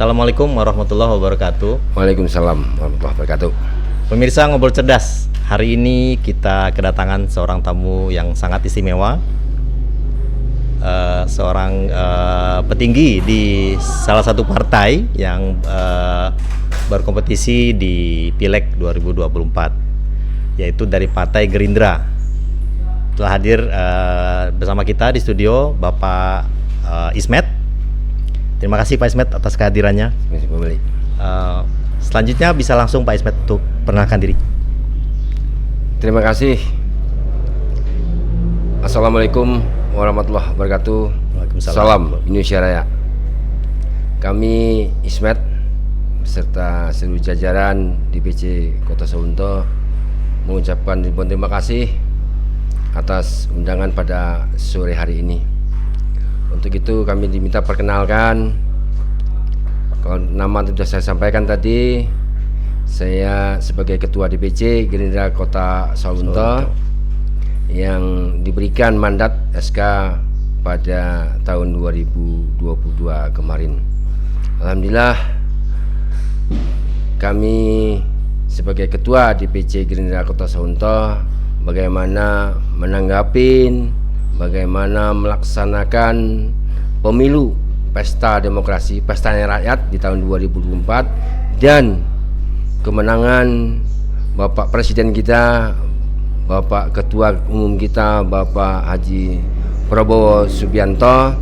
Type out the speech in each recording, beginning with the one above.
Assalamualaikum warahmatullahi wabarakatuh. Waalaikumsalam warahmatullahi wabarakatuh. Pemirsa Ngobrol Cerdas, hari ini kita kedatangan seorang tamu yang sangat istimewa, seorang petinggi di salah satu partai yang berkompetisi di Pileg 2024, yaitu dari Partai Gerindra. Telah hadir bersama kita di studio Bapak Ismet. Terima kasih Pak Ismet atas kehadirannya. Selanjutnya bisa langsung Pak Ismet untuk perkenalkan diri. Terima kasih. Assalamualaikum warahmatullahi wabarakatuh. Waalaikumsalam. Salam Indonesia Raya. Kami Ismet beserta seluruh jajaran DPC Kota Sawunto mengucapkan ribuan terima kasih atas undangan pada sore hari ini. Untuk itu kami diminta perkenalkan. Kalau nama sudah saya sampaikan tadi, saya sebagai Ketua DPC Gerindra Kota Sawunto yang diberikan mandat SK pada tahun 2022 kemarin. Alhamdulillah kami sebagai Ketua DPC Gerindra Kota Sawunto bagaimana menanggapin, bagaimana melaksanakan pemilu pesta demokrasi, pestanya rakyat di tahun 2024 dan kemenangan Bapak Presiden kita, Bapak Ketua Umum kita, Bapak Haji Prabowo Subianto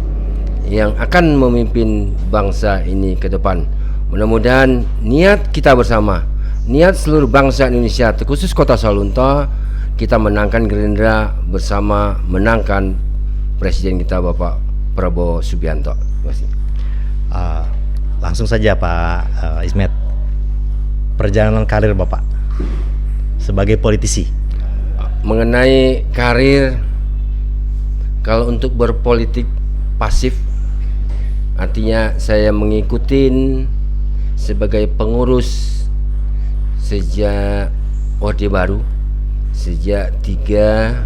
yang akan memimpin bangsa ini ke depan. Mudah-mudahan niat kita bersama, niat seluruh bangsa Indonesia, terkhusus Kota Sawunto, kita menangkan Gerindra bersama menangkan Presiden kita Bapak Prabowo Subianto. Terima kasih. Langsung saja Pak Ismet, perjalanan karir Bapak sebagai politisi. Mengenai karir, kalau untuk berpolitik pasif, artinya saya mengikuti sebagai pengurus sejak Orde Baru, sejak 3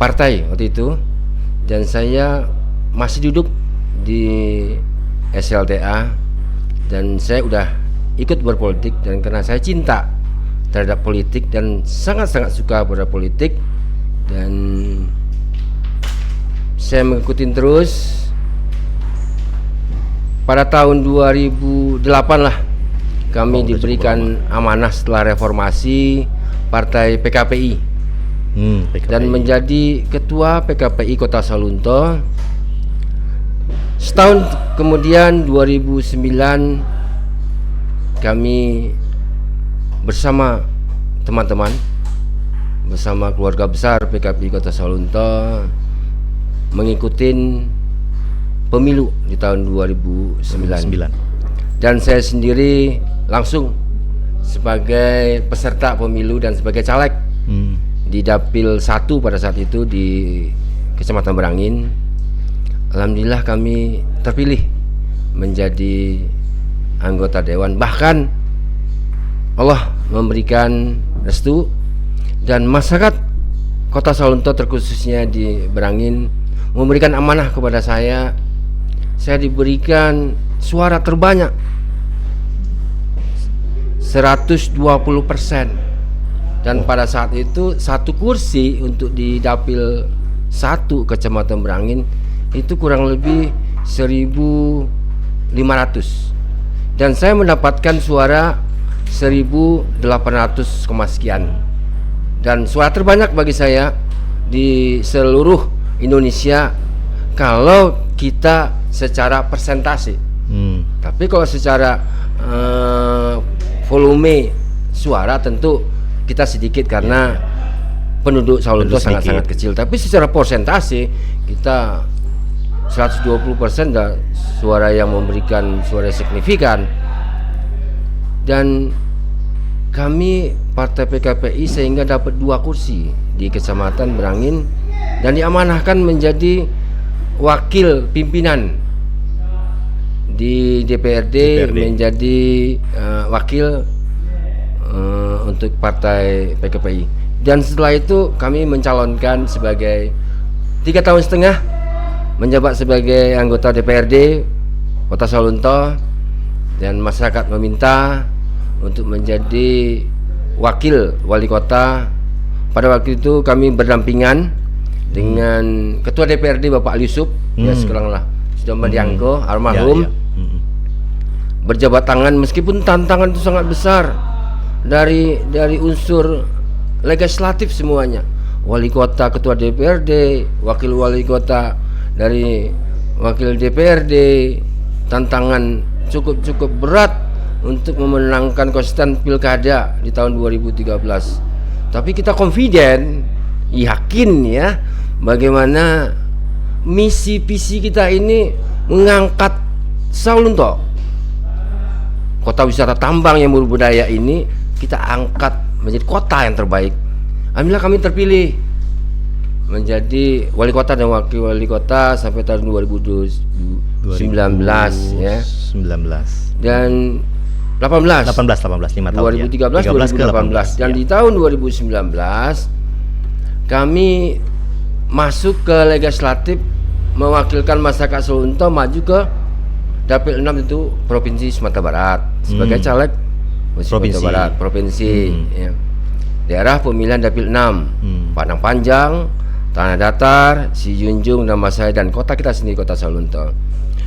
partai waktu itu, dan saya masih duduk di SLTA dan saya udah ikut berpolitik, dan karena saya cinta terhadap politik dan sangat-sangat suka pada politik, dan saya mengikuti terus. Pada tahun 2008 lah kami diberikan amanah setelah reformasi Partai PKPI, dan menjadi Ketua PKPI Kota Sawunto. Setahun kemudian 2009 kami bersama teman-teman, bersama keluarga besar PKPI Kota Sawunto mengikuti pemilu di tahun 2009. Dan saya sendiri langsung sebagai peserta pemilu dan sebagai caleg di Dapil 1 pada saat itu di Kecamatan Berangin. Alhamdulillah kami terpilih menjadi anggota dewan. Bahkan Allah memberikan restu, dan masyarakat Kota Sawunto terkhususnya di Berangin memberikan amanah kepada saya. Saya diberikan suara terbanyak 120%, dan pada saat itu satu kursi untuk di Dapil 1 Kecamatan Berangin itu kurang lebih 1.500, dan saya mendapatkan suara 1.800 sekian, dan suara terbanyak bagi saya di seluruh Indonesia kalau kita secara persentase. Tapi kalau secara volume suara tentu kita sedikit karena penduduk Sawunto sangat-sangat kecil. Tapi secara persentase kita 120% dan suara yang memberikan suara signifikan. Dan kami Partai PKPI sehingga dapat 2 kursi di Kecamatan Berangin dan diamanahkan menjadi wakil pimpinan di DPRD. Menjadi wakil untuk Partai PKPI. Dan setelah itu kami mencalonkan sebagai 3 tahun setengah menjabat sebagai anggota DPRD Kota Sawunto, dan masyarakat meminta untuk menjadi wakil wali kota. Pada waktu itu kami berdampingan dengan Ketua DPRD Bapak Ali Yusuf, ya sekarang lah sudah mendianggo almarhum. Berjabat tangan meskipun tantangan itu sangat besar dari unsur legislatif semuanya. Wali kota, ketua DPRD, wakil wali kota dari wakil DPRD, tantangan cukup berat untuk memenangkan konsisten pilkada di tahun 2013. Tapi kita confident, yakin ya, bagaimana misi visi kita ini mengangkat Sawalunto, kota wisata tambang yang berbudaya ini, kita angkat menjadi kota yang terbaik. Alhamdulillah kami terpilih menjadi wali kota dan wakil wali kota sampai tahun 2019 ya. 19 dan 18 5 tahun 2013 ya. 2018 dan ya. di tahun 2019 kami masuk ke legislatif mewakilkan masyarakat Sawalunto maju ke Dapil 6 itu Provinsi Sumatera Barat sebagai caleg Sumatera Barat provinsi ya. Daerah pemilihan Dapil 6 Padang Panjang, Tanah Datar, Sijunjung, nama saya dan kota kita sendiri, kota Sawalunto.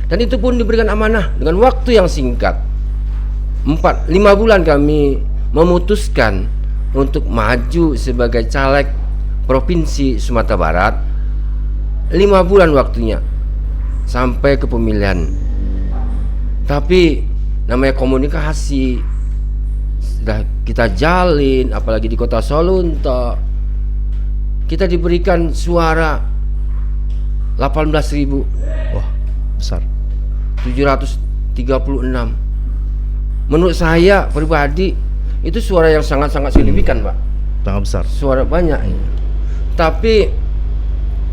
Dan itu pun diberikan amanah dengan waktu yang singkat. 4-5 bulan kami memutuskan untuk maju sebagai caleg Provinsi Sumatera Barat. 5 bulan waktunya sampai ke pemilihan. Tapi namanya komunikasi sudah kita jalin, apalagi di kota Sawalunto. Kita diberikan suara 18.000. Wah, besar. 736. Menurut saya pribadi itu suara yang sangat-sangat signifikan, Pak. Sangat besar. Suara banyak. Tapi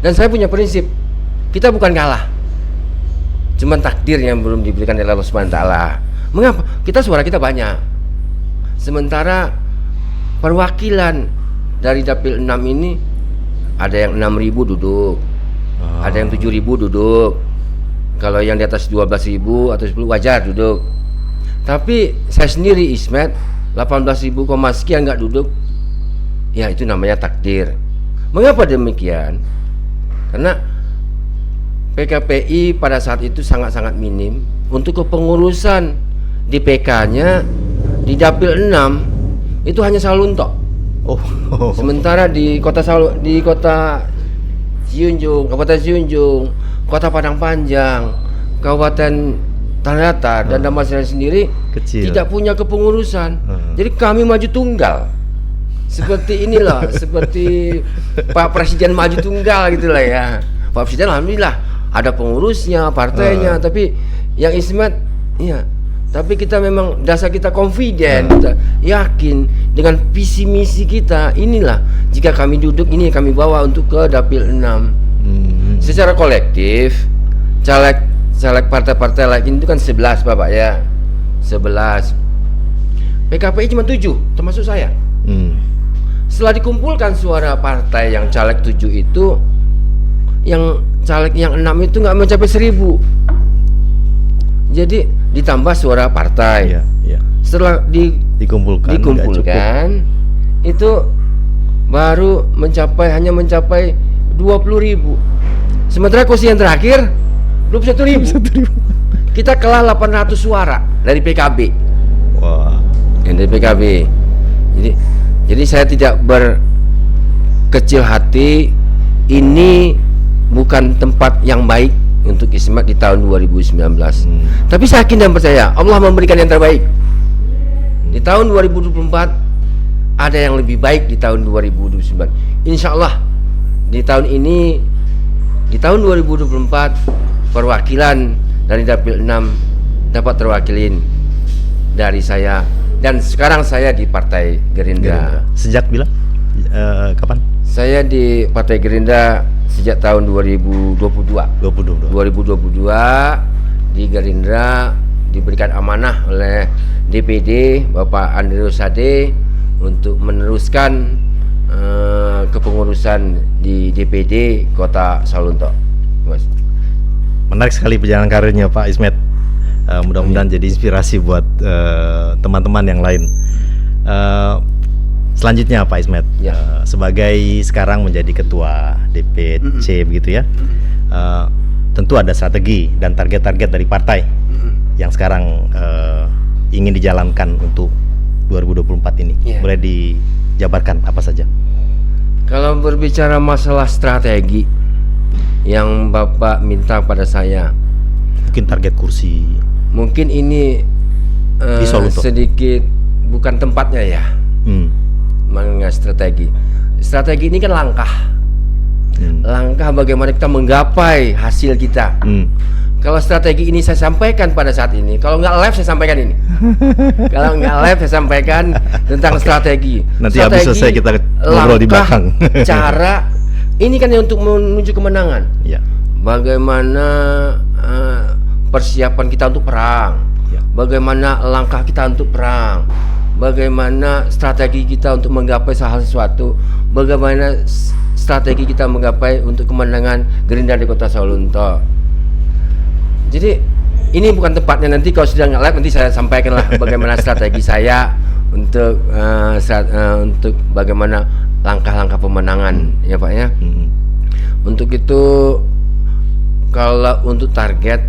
dan saya punya prinsip, kita bukan kalah. Cuman takdir yang belum diberikan oleh Allah Subhanahu wa taala. Mengapa? Suara kita banyak. Sementara perwakilan dari Dapil 6 ini ada yang 6.000 duduk. Ada yang 7.000 duduk. Kalau yang di atas 12.000 atau 10 wajar duduk. Tapi saya sendiri Ismet 18.000 sekian nggak duduk. Ya itu namanya takdir. Mengapa demikian? Karena PKPI pada saat itu sangat-sangat minim. Untuk kepengurusan di PK-nya di Dapil 6 itu hanya Sawalunto. Sementara di kota Sijunjung, Kabupaten Sijunjung, Kota Padang Panjang, Kabupaten Tanah Datar dan nama saya sendiri kecil, tidak punya kepengurusan. Jadi kami maju tunggal. Seperti inilah, seperti Pak Presiden maju tunggal gitulah ya. Pak Presiden alhamdulillah ada pengurusnya, partainya, tapi yang Ismet ya. Tapi kita memang dasar kita confident, kita yakin dengan visi misi kita. Inilah jika kami duduk ini kami bawa untuk ke Dapil 6. Secara kolektif caleg partai-partai lain itu kan 11 Bapak ya. 11. PKPI cuma 7 termasuk saya. Setelah dikumpulkan suara partai yang caleg 7 itu, yang caleg yang 6 itu nggak mencapai 1.000. Jadi ditambah suara partai. Setelah dikumpulkan itu baru hanya mencapai 20.000. Sementara kursi yang terakhir 21.000. Kita kalah 800 suara dari PKB. Wah. Dari PKB. Jadi saya tidak berkecil hati. Ini bukan tempat yang baik untuk Ismet di tahun 2019. Tapi saya yakin dan percaya Allah memberikan yang terbaik. Di tahun 2024 ada yang lebih baik di tahun 2029. Insya Allah di tahun ini, di tahun 2024 perwakilan dari Dapil 6 dapat terwakilin dari saya. Dan sekarang saya di Partai Gerindra. Sejak bilang kapan? Saya di Partai Gerindra sejak tahun 2022 di Gerindra, diberikan amanah oleh DPD Bapak Andri Rosade untuk meneruskan kepengurusan di DPD Kota Sawalunto. Menarik sekali perjalanan karirnya Pak Ismet. Mudah-mudahan jadi inspirasi buat teman-teman yang lain. Selanjutnya Pak Ismet, Ya. sebagai sekarang menjadi ketua DPC begitu ya, tentu ada strategi dan target-target dari partai yang sekarang ingin dijalankan untuk 2024 ini. Ya. Boleh dijabarkan apa saja? Kalau berbicara masalah strategi yang Bapak minta pada saya, Mungkin target kursi. mungkin ini Di Soluto. sedikit bukan tempatnya ya mengenai strategi. Strategi ini kan langkah bagaimana kita menggapai hasil kita. Kalau strategi ini saya sampaikan pada saat ini, kalau nggak live saya sampaikan ini. Kalau nggak live saya sampaikan tentang strategi. Nanti habis selesai kita ngobrol di langkah, belakang. cara ini kan untuk menuju kemenangan. Ya. Bagaimana persiapan kita untuk perang, Ya. bagaimana langkah kita untuk perang, bagaimana strategi kita untuk menggapai hal sesuatu, bagaimana strategi kita menggapai untuk kemenangan Gerindra di Kota Sawalunto. Jadi ini bukan tempatnya, nanti kalau sudah nge-live nanti saya sampaikanlah bagaimana strategi saya untuk untuk bagaimana langkah-langkah pemenangan ya Pak ya. Untuk itu kalau untuk target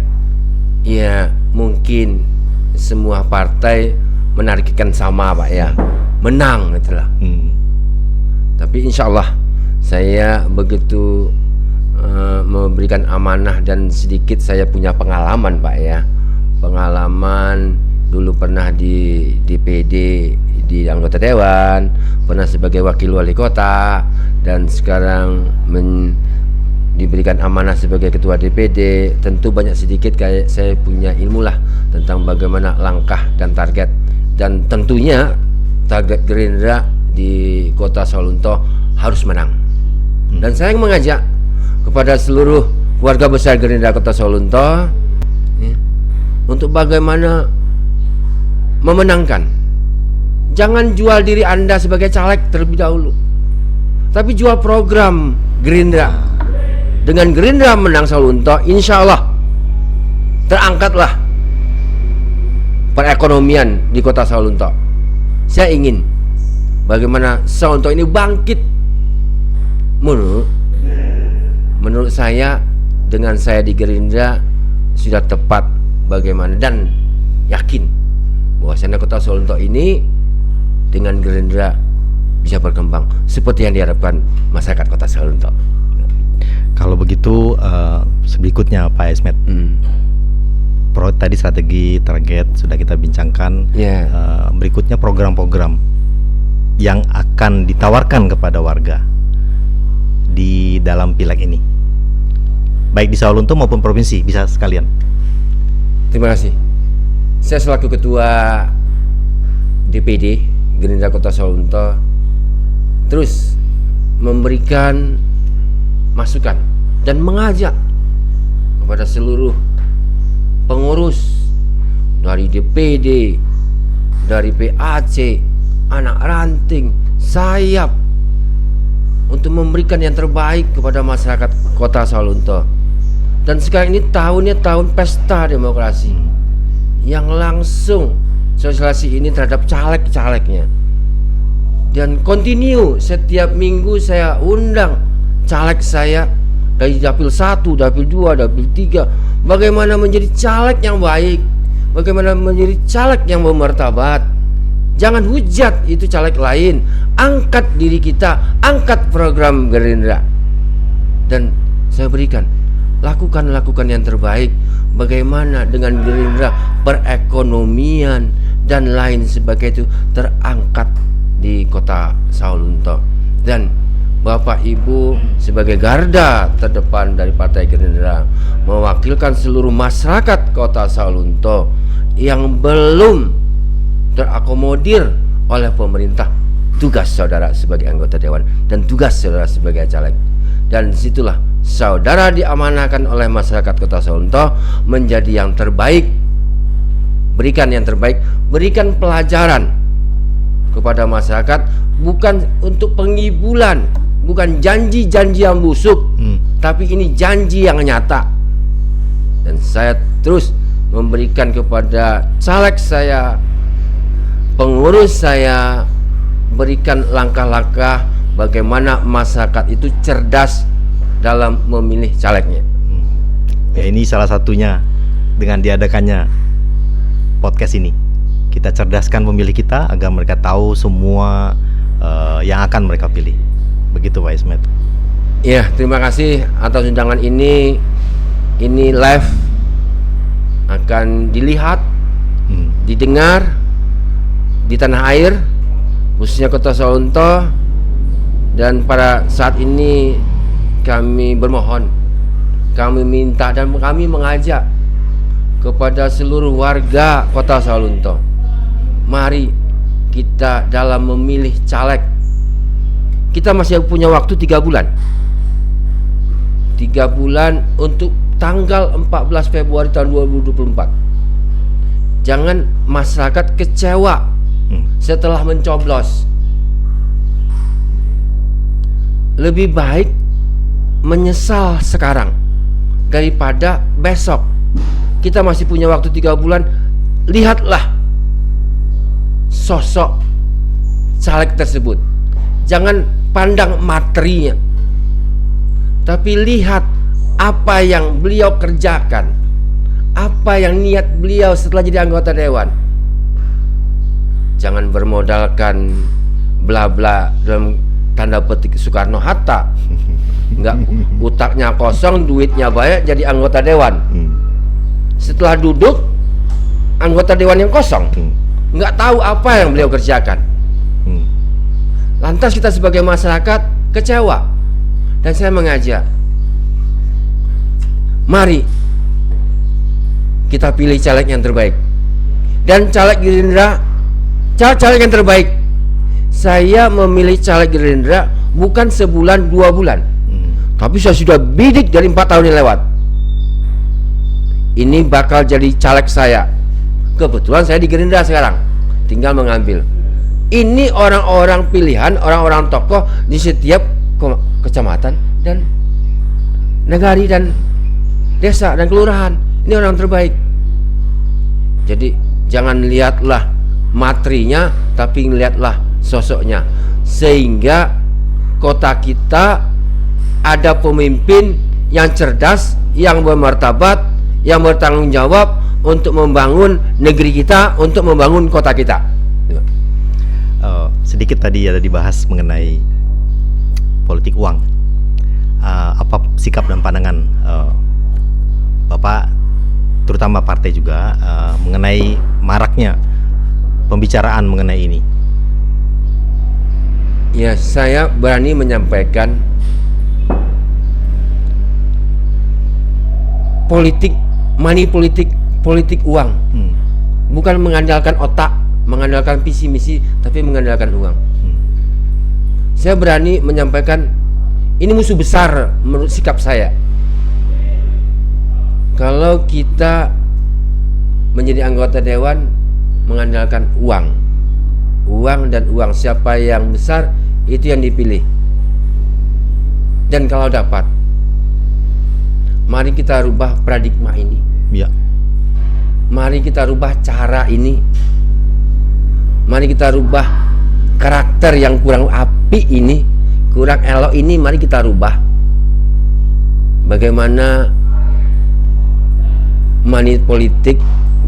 ya mungkin semua partai menargetkan sama Pak ya, menang itulah. Tapi insya Allah saya begitu memberikan amanah dan sedikit saya punya pengalaman Pak ya, pengalaman dulu pernah di DPD, di anggota dewan, pernah sebagai wakil wali kota, dan sekarang diberikan amanah sebagai ketua DPD. Tentu banyak sedikit kayak saya punya ilmu lah tentang bagaimana langkah dan target, dan tentunya target Gerindra di Kota Sawalunto harus menang. Dan saya mengajak kepada seluruh warga besar Gerindra Kota Sawalunto ya, untuk bagaimana memenangkan. Jangan jual diri Anda sebagai caleg terlebih dahulu, tapi jual program Gerindra. Dengan Gerindra menang Sawalunto, insya Allah terangkatlah perekonomian di Kota Sawalunto. Saya ingin bagaimana Sawalunto ini bangkit. Menurut saya, dengan saya di Gerindra sudah tepat bagaimana, dan yakin bahwasanya Kota Sawalunto ini dengan Gerindra bisa berkembang seperti yang diharapkan masyarakat Kota Sawalunto. Kalau begitu berikutnya Pak Ismet, tadi strategi, target sudah kita bincangkan. Ya. Berikutnya program-program yang akan ditawarkan kepada warga di dalam pileg ini, baik di Sawalunto maupun provinsi, bisa sekalian. Terima kasih. Saya selaku ketua DPD Gerindra Kota Sawalunto terus memberikan masukan dan mengajak kepada seluruh pengurus dari DPD, dari PAC, anak ranting, sayap, untuk memberikan yang terbaik kepada masyarakat Kota Sawalunto. Dan sekarang ini tahunnya tahun pesta demokrasi, yang langsung sosialisasi ini terhadap caleg-calegnya. Dan continue setiap minggu saya undang caleg saya dari dapil 1, dapil 2, dapil 3, bagaimana menjadi caleg yang baik, bagaimana menjadi caleg yang bermartabat. Jangan hujat itu caleg lain, angkat diri kita, angkat program Gerindra. Dan saya berikan, lakukan yang terbaik. Bagaimana dengan Gerindra perekonomian dan lain sebagainya itu terangkat di Kota Sawalunto. Dan Bapak Ibu sebagai garda terdepan dari Partai Gerindra mewakilkan seluruh masyarakat Kota Sawalunto yang belum terakomodir oleh pemerintah. Tugas saudara sebagai anggota dewan dan tugas saudara sebagai caleg. Dan disitulah saudara diamanahkan oleh masyarakat Kota Sawalunto menjadi yang terbaik. Berikan yang terbaik, berikan pelajaran kepada masyarakat, bukan untuk pengibulan, bukan janji-janji yang busuk, tapi ini janji yang nyata. Dan saya terus memberikan kepada caleg saya, pengurus saya, berikan langkah-langkah bagaimana masyarakat itu cerdas dalam memilih calegnya. Ya, ini salah satunya dengan diadakannya podcast ini. Kita cerdaskan pemilih kita agar mereka tahu semua yang akan mereka pilih. Begitu Pak Ismet. Ya, terima kasih atas undangan ini. Ini live akan dilihat, didengar di tanah air, khususnya Kota Sawalunto. Dan pada saat ini kami bermohon, kami minta dan kami mengajak kepada seluruh warga Kota Sawalunto, mari kita dalam memilih caleg, kita masih punya waktu 3 bulan. 3 bulan untuk tanggal 14 Februari tahun 2024. Jangan masyarakat kecewa setelah mencoblos. Lebih baik menyesal sekarang daripada besok. Kita masih punya waktu 3 bulan. Lihatlah sosok caleg tersebut. Jangan pandang materinya, tapi lihat apa yang beliau kerjakan, apa yang niat beliau setelah jadi anggota dewan. Jangan bermodalkan bla-bla dalam tanda petik Soekarno Hatta. Enggak, utaknya kosong, duitnya banyak, jadi anggota dewan. Setelah duduk, anggota dewan yang kosong, enggak tahu apa yang beliau kerjakan. Lantas kita sebagai masyarakat kecewa. Dan saya mengajak, mari kita pilih caleg yang terbaik. Dan caleg Gerindra, caleg yang terbaik, saya memilih caleg Gerindra bukan sebulan 2 bulan, tapi saya sudah bidik dari 4 tahun yang lewat. Ini bakal jadi caleg saya. Kebetulan saya di Gerindra sekarang, tinggal mengambil. Ini orang-orang pilihan, orang-orang tokoh di setiap kecamatan dan negari dan desa dan kelurahan. Ini orang terbaik. Jadi jangan lihatlah materinya, tapi lihatlah sosoknya, sehingga kota kita ada pemimpin yang cerdas, yang bermartabat, yang bertanggung jawab untuk membangun negeri kita, untuk membangun kota kita. Sedikit tadi ada dibahas mengenai politik uang. Apa sikap dan pandangan Bapak, terutama partai juga, mengenai maraknya pembicaraan mengenai ini? Ya, saya berani menyampaikan politik, politik uang. Bukan mengandalkan otak, mengandalkan visi misi, tapi mengandalkan uang. Saya berani menyampaikan ini musuh besar menurut sikap saya. Kalau kita menjadi anggota dewan mengandalkan uang dan uang, siapa yang besar itu yang dipilih. Dan kalau dapat, mari kita rubah paradigma ini. Ya. Mari kita rubah cara ini. Mari kita rubah karakter yang kurang apik ini, kurang elok ini, mari kita rubah. Bagaimana money politik,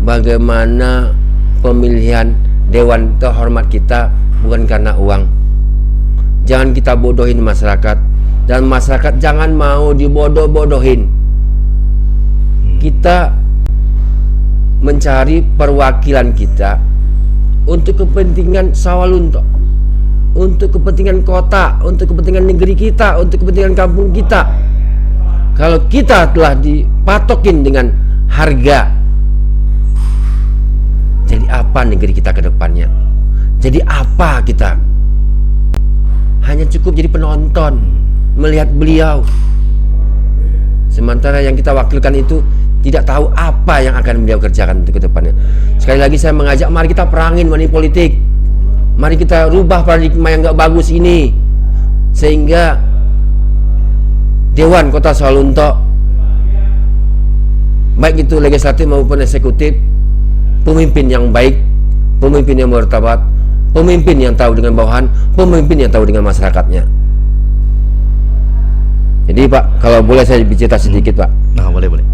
bagaimana pemilihan dewan terhormat kita bukan karena uang. Jangan kita bodohin masyarakat, dan masyarakat jangan mau dibodoh-bodohin. Kita mencari perwakilan kita untuk kepentingan Sawalunto, untuk kepentingan kota, untuk kepentingan negeri kita, untuk kepentingan kampung kita. Kalau kita telah dipatokin dengan harga, jadi apa negeri kita ke depannya? Jadi apa kita? Hanya cukup jadi penonton, melihat beliau. Sementara yang kita wakilkan itu tidak tahu apa yang akan beliau kerjakan untuk ke depannya. Sekali lagi saya mengajak, mari kita perangin money politik. Mari kita rubah paradigma yang gak bagus ini, sehingga Dewan Kota Sawalunto baik itu legislatif maupun eksekutif, pemimpin yang baik, pemimpin yang bermartabat, pemimpin yang tahu dengan bawahan, pemimpin yang tahu dengan masyarakatnya. Jadi Pak, kalau boleh saya bicara sedikit Pak. Nah, boleh.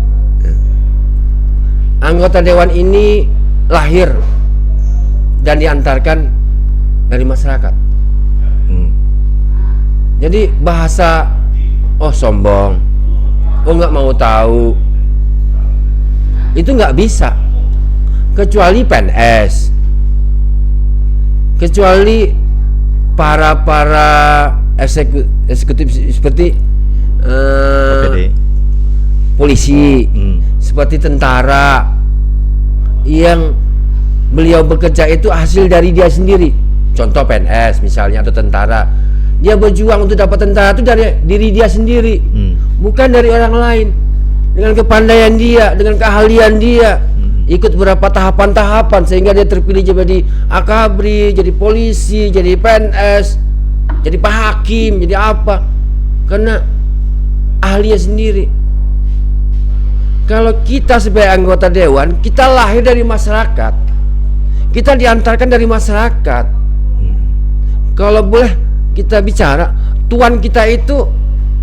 Anggota dewan ini lahir dan diantarkan dari masyarakat. Jadi bahasa sombong, nggak mau tahu, itu nggak bisa. Kecuali PNS, kecuali para eksekutif seperti OPD. polisi, seperti tentara, yang beliau bekerja itu hasil dari dia sendiri. Contoh PNS misalnya atau tentara, dia berjuang untuk dapat tentara itu dari diri dia sendiri, bukan dari orang lain. Dengan kepandaian dia, dengan keahlian dia, ikut beberapa tahapan-tahapan sehingga dia terpilih jadi akabri, jadi polisi, jadi PNS, jadi pak hakim, jadi apa? Karena ahlinya sendiri. Kalau kita sebagai anggota dewan, kita lahir dari masyarakat, kita diantarkan dari masyarakat. Kalau boleh kita bicara, tuan kita itu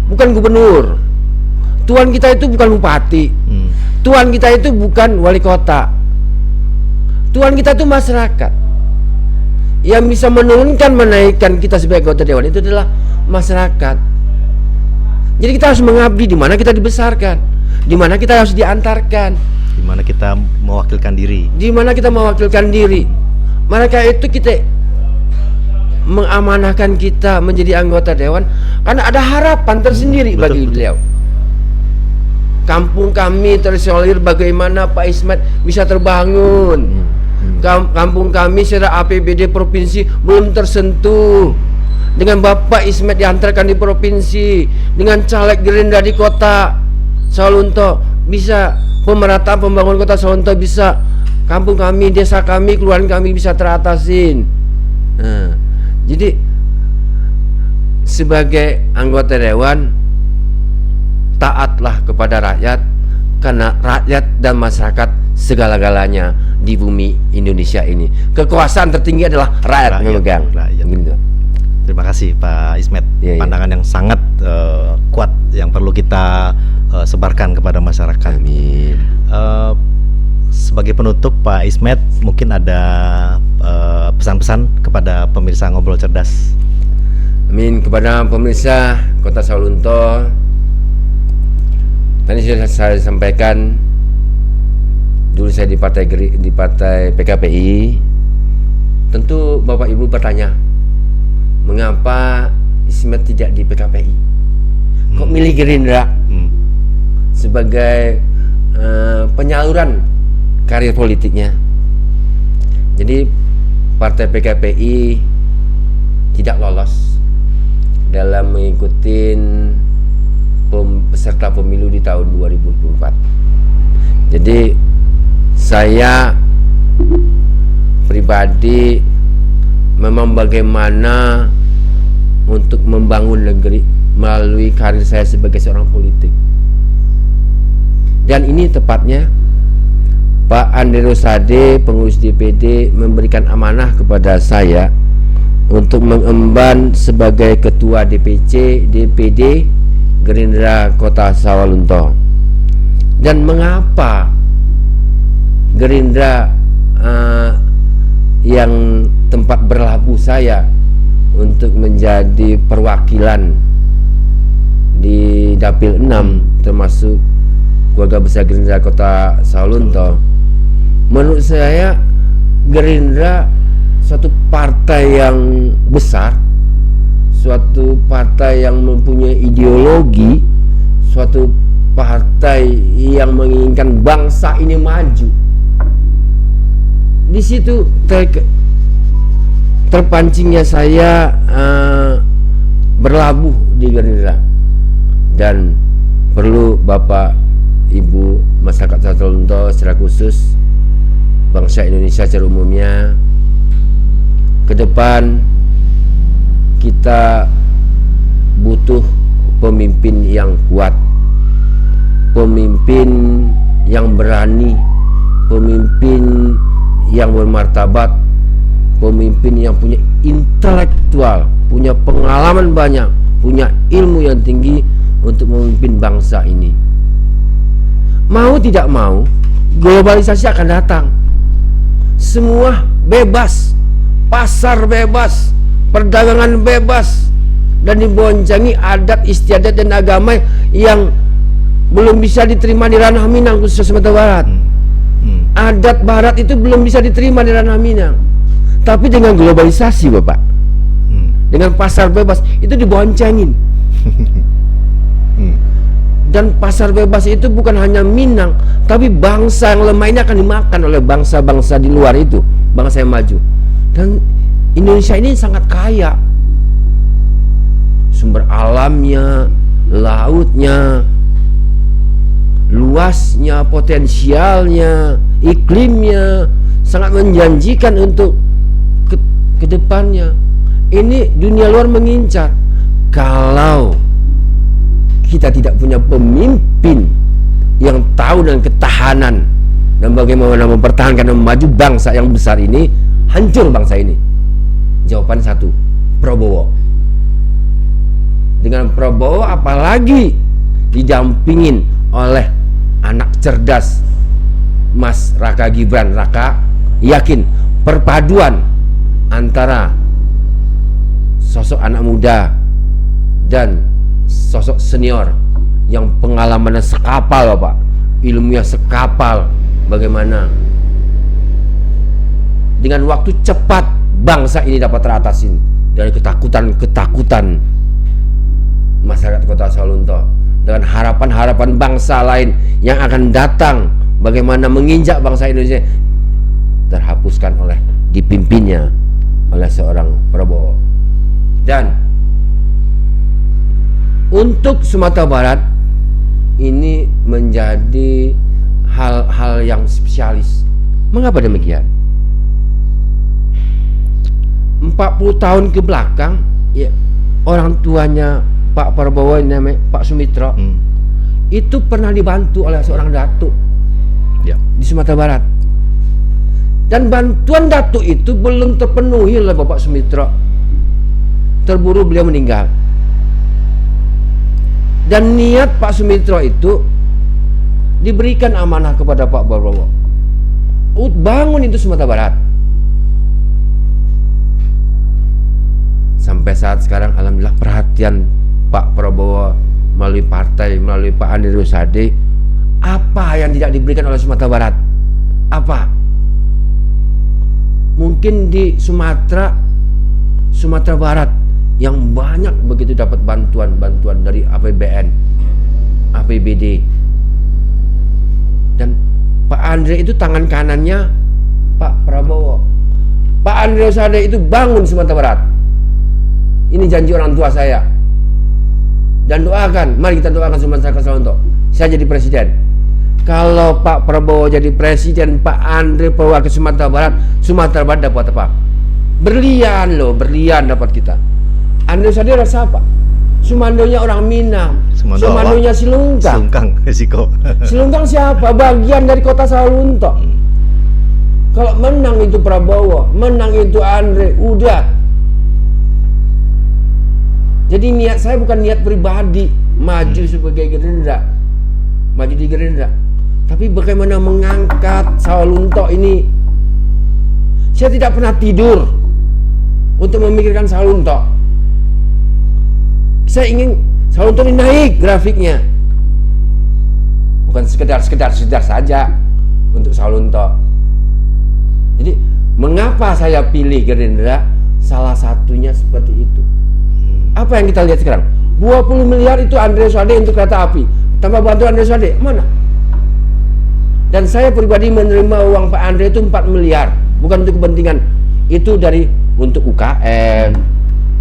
bukan gubernur, tuan kita itu bukan bupati, tuan kita itu bukan wali kota, tuan kita itu masyarakat. Yang bisa menurunkan, menaikkan kita sebagai anggota dewan itu adalah masyarakat. Jadi kita harus mengabdi di mana kita dibesarkan, di mana kita harus diantarkan, Di mana kita mewakilkan diri. di mana kita mewakilkan diri. Mereka itu kita mengamanahkan kita menjadi anggota dewan karena ada harapan tersendiri bagi beliau. Kampung kami terisolir, bagaimana Pak Ismet bisa terbangun. Kampung kami secara APBD provinsi belum tersentuh. Dengan Bapak Ismet diantarkan di provinsi, dengan caleg Gerindra di kota Sawalunto, bisa pemerataan pembangunan kota Sawalunto, bisa kampung kami, desa kami, keluarga kami bisa teratasin. Jadi sebagai anggota dewan, taatlah kepada rakyat, karena rakyat dan masyarakat segala-galanya di bumi Indonesia ini. Kekuasaan tertinggi adalah rakyat memegang. Gitu. Terima kasih Pak Ismet, pandangan yang sangat kuat yang perlu kita sebarkan kepada masyarakat. Amin. Sebagai penutup Pak Ismet, mungkin ada pesan-pesan kepada pemirsa Ngobrol Cerdas. Amin. Kepada pemirsa Kota Sawalunto, tadi sudah saya sampaikan, dulu saya di partai PKPI. Tentu Bapak Ibu bertanya, mengapa Ismet tidak di PKPI? Kok milih Gerindra sebagai penyaluran karir politiknya? Jadi partai PKPI tidak lolos dalam mengikuti peserta pemilu di tahun 2024. Jadi saya pribadi memang bagaimana untuk membangun negeri melalui karir saya sebagai seorang politik. Dan ini tepatnya Pak Andre Rosade, pengurus DPD, memberikan amanah kepada saya untuk mengemban sebagai ketua DPD Gerindra Kota Sawalunto. Dan mengapa Gerindra yang tempat berlabuh saya untuk menjadi perwakilan di Dapil 6 termasuk keluarga besar Gerindra Kota Sawalunto? Menurut saya Gerindra suatu partai yang besar, suatu partai yang mempunyai ideologi, suatu partai yang menginginkan bangsa ini maju. Di situ terpancingnya saya berlabuh di Gerindra, dan perlu Bapak Ibu masyarakat Sawalunto secara khusus, bangsa Indonesia secara umumnya, ke depan kita butuh pemimpin yang kuat, pemimpin yang berani, pemimpin yang bermartabat, pemimpin yang punya intelektual, punya pengalaman banyak, punya ilmu yang tinggi untuk memimpin bangsa ini. Mau tidak mau, globalisasi akan datang. Semua bebas, pasar bebas, perdagangan bebas, dan diboncengi adat istiadat dan agama yang belum bisa diterima di ranah Minang, khususnya Sumatera Barat. Adat Barat itu belum bisa diterima di ranah Minang. Tapi dengan globalisasi, Bapak, dengan pasar bebas itu diboncengin. Dan pasar bebas itu bukan hanya Minang, tapi bangsa yang lemah ini akan dimakan oleh bangsa-bangsa di luar itu, bangsa yang maju. Dan Indonesia ini sangat kaya, sumber alamnya, lautnya, luasnya, potensialnya, iklimnya sangat menjanjikan untuk ke depannya. Ini dunia luar mengincar. Kalau kita tidak punya pemimpin yang tahu dan ketahanan dan bagaimana mempertahankan dan maju bangsa yang besar ini, hancur bangsa ini. Jawaban satu, Prabowo. Dengan Prabowo apalagi didampingin oleh anak cerdas Mas Raka Gibran Raka, yakin perpaduan antara sosok anak muda dan sosok senior yang pengalamannya sekapal, Bapak, ilmunya sekapal, bagaimana dengan waktu cepat bangsa ini dapat teratasin dari ketakutan masyarakat Kota Sawalunto, dengan harapan-harapan bangsa lain yang akan datang, bagaimana menginjak bangsa Indonesia terhapuskan oleh dipimpinnya oleh seorang Prabowo. Dan untuk Sumatera Barat ini menjadi hal-hal yang spesialis. Mengapa demikian? 40 tahun ke belakang, ya, orang tuanya Pak Prabowo ini namanya Pak Sumitro, itu pernah dibantu oleh seorang datuk di Sumatera Barat. Dan bantuan datuk itu belum terpenuhi oleh Bapak Sumitro. Terburu beliau meninggal. Dan niat Pak Sumitro itu diberikan amanah kepada Pak Prabowo, bangun itu Sumatera Barat. Sampai saat sekarang alhamdulillah perhatian Pak Prabowo melalui partai, melalui Pak Andre Rosade. Apa yang tidak diberikan oleh Sumatera Barat? Apa? Mungkin di Sumatera Barat yang banyak begitu dapat bantuan dari APBN, APBD. Dan Pak Andre itu tangan kanannya Pak Prabowo. Pak Andre Rosade itu bangun Sumatera Barat. Ini janji orang tua saya. Dan doakan, mari kita doakan Sumatera Barat. Saya jadi presiden. Kalau Pak Prabowo jadi presiden, Pak Andre bawa ke Sumatera Barat dapat apa? Berlian loh, berlian dapat kita. Andre Rosade rasa apa? Sumandonya orang Minang, Sumandonya Silungkang. Resiko. Silungkang siapa? Bagian dari Kota Sawalunto. Kalau menang itu Prabowo, menang itu Andre, udah. Jadi niat saya bukan niat pribadi maju sebagai Gerindra, maju di Gerindra, tapi bagaimana mengangkat Sawalunto ini. Saya tidak pernah tidur untuk memikirkan Sawalunto. Saya ingin Sawalunto ini naik grafiknya, bukan sekedar saja untuk Sawalunto. Jadi mengapa saya pilih Gerindra? Salah satunya seperti itu. Apa yang kita lihat sekarang? 20 miliar itu Andre Rosade untuk kereta api, tambah bantuan Andre Rosade, mana? Dan saya pribadi menerima uang Pak Andre itu 4 miliar, bukan untuk kepentingan, itu untuk UKM,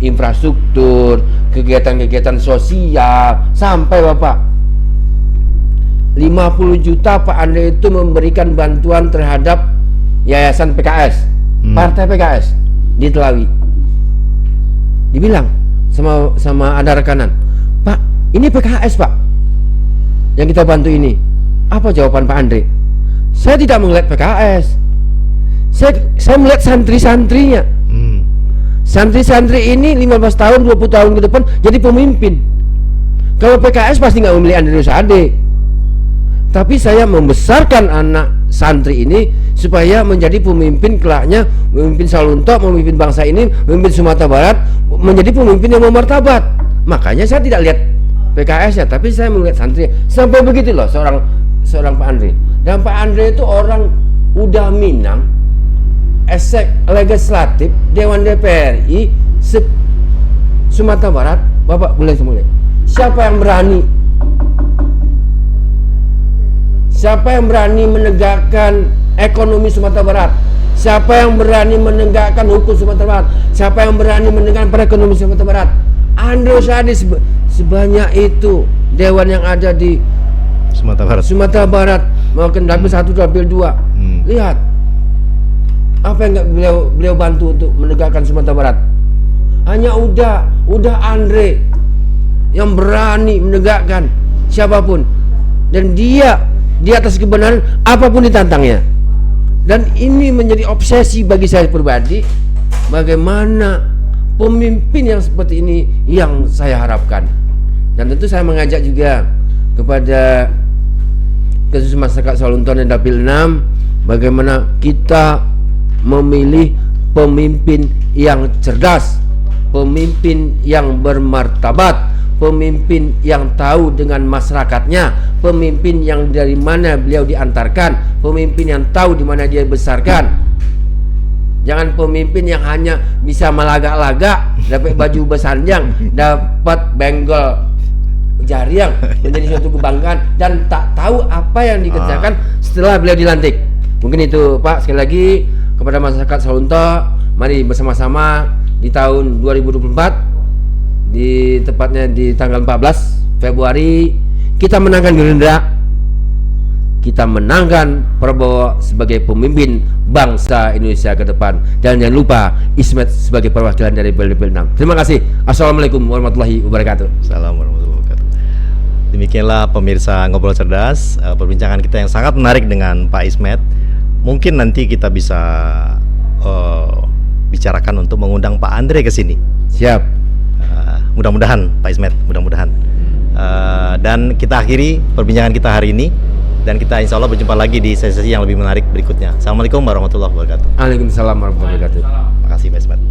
infrastruktur, kegiatan-kegiatan sosial, sampai Bapak 50 juta Pak Andre itu memberikan bantuan terhadap Yayasan PKS, Partai PKS di Telawi. Dibilang sama ada rekanan, Pak, ini PKS Pak yang kita bantu ini. Apa jawaban Pak Andre? Saya tidak melihat PKS. Saya melihat santri-santrinya. Santri-santri ini 15 tahun, 20 tahun ke depan jadi pemimpin. Kalau PKS pasti nggak memilih Andre Rosade. Tapi saya membesarkan anak santri ini supaya menjadi pemimpin kelaknya, memimpin Salunto, memimpin bangsa ini, memimpin Sumatera Barat, menjadi pemimpin yang memartabat. Makanya saya tidak lihat PKS ya, tapi saya melihat santri. Sampai begitu loh seorang Pak Andre. Dan Pak Andre itu orang udah Minang, Esek legislatif Dewan DPRI Sumatera Barat. Bapak boleh semula. Siapa yang berani? Siapa yang berani menegakkan ekonomi Sumatera Barat? Siapa yang berani menegakkan hukum Sumatera Barat? Siapa yang berani menegakkan perekonomian Sumatera Barat? Andre Rosade. Sebanyak itu dewan yang ada di Sumatera Barat melakukan dapil 1, dapil 2. Lihat apa yang beliau bantu untuk menegakkan Sumatera Barat. Hanya udah Andre yang berani menegakkan siapapun, dan dia di atas kebenaran apapun ditantangnya. Dan ini menjadi obsesi bagi saya pribadi. Bagaimana pemimpin yang seperti ini yang saya harapkan. Dan tentu saya mengajak juga kepada khusus masyarakat Salunto dan Dapil 6, bagaimana kita memilih pemimpin yang cerdas, pemimpin yang bermartabat, pemimpin yang tahu dengan masyarakatnya, pemimpin yang dari mana beliau diantarkan, pemimpin yang tahu di mana dia dibesarkan. Jangan pemimpin yang hanya bisa melagak-lagak, dapat baju bersanjang, dapat benggol jariang, menjadi suatu kebanggaan, dan tak tahu apa yang dikerjakan setelah beliau dilantik. Mungkin itu Pak. Sekali lagi kepada masyarakat Salunto, mari bersama-sama di tahun 2024, tepatnya di tanggal 14 Februari, kita menangkan Gerindra, kita menangkan Prabowo sebagai pemimpin bangsa Indonesia ke depan. Dan jangan lupa Ismet sebagai perwakilan dari Dapil 6. Terima kasih. Assalamualaikum warahmatullahi wabarakatuh. Assalamualaikum warahmatullahi wabarakatuh. Demikianlah pemirsa Ngobrol Cerdas, perbincangan kita yang sangat menarik dengan Pak Ismet. Mungkin nanti kita bisa bicarakan untuk mengundang Pak Andre ke sini. Siap. Mudah-mudahan Pak Ismet, mudah-mudahan. Dan kita akhiri perbincangan kita hari ini, dan kita insya Allah berjumpa lagi di sesi yang lebih menarik berikutnya. Assalamualaikum warahmatullahi wabarakatuh. Waalaikumsalam warahmatullahi wabarakatuh. Terima kasih Pak Ismet.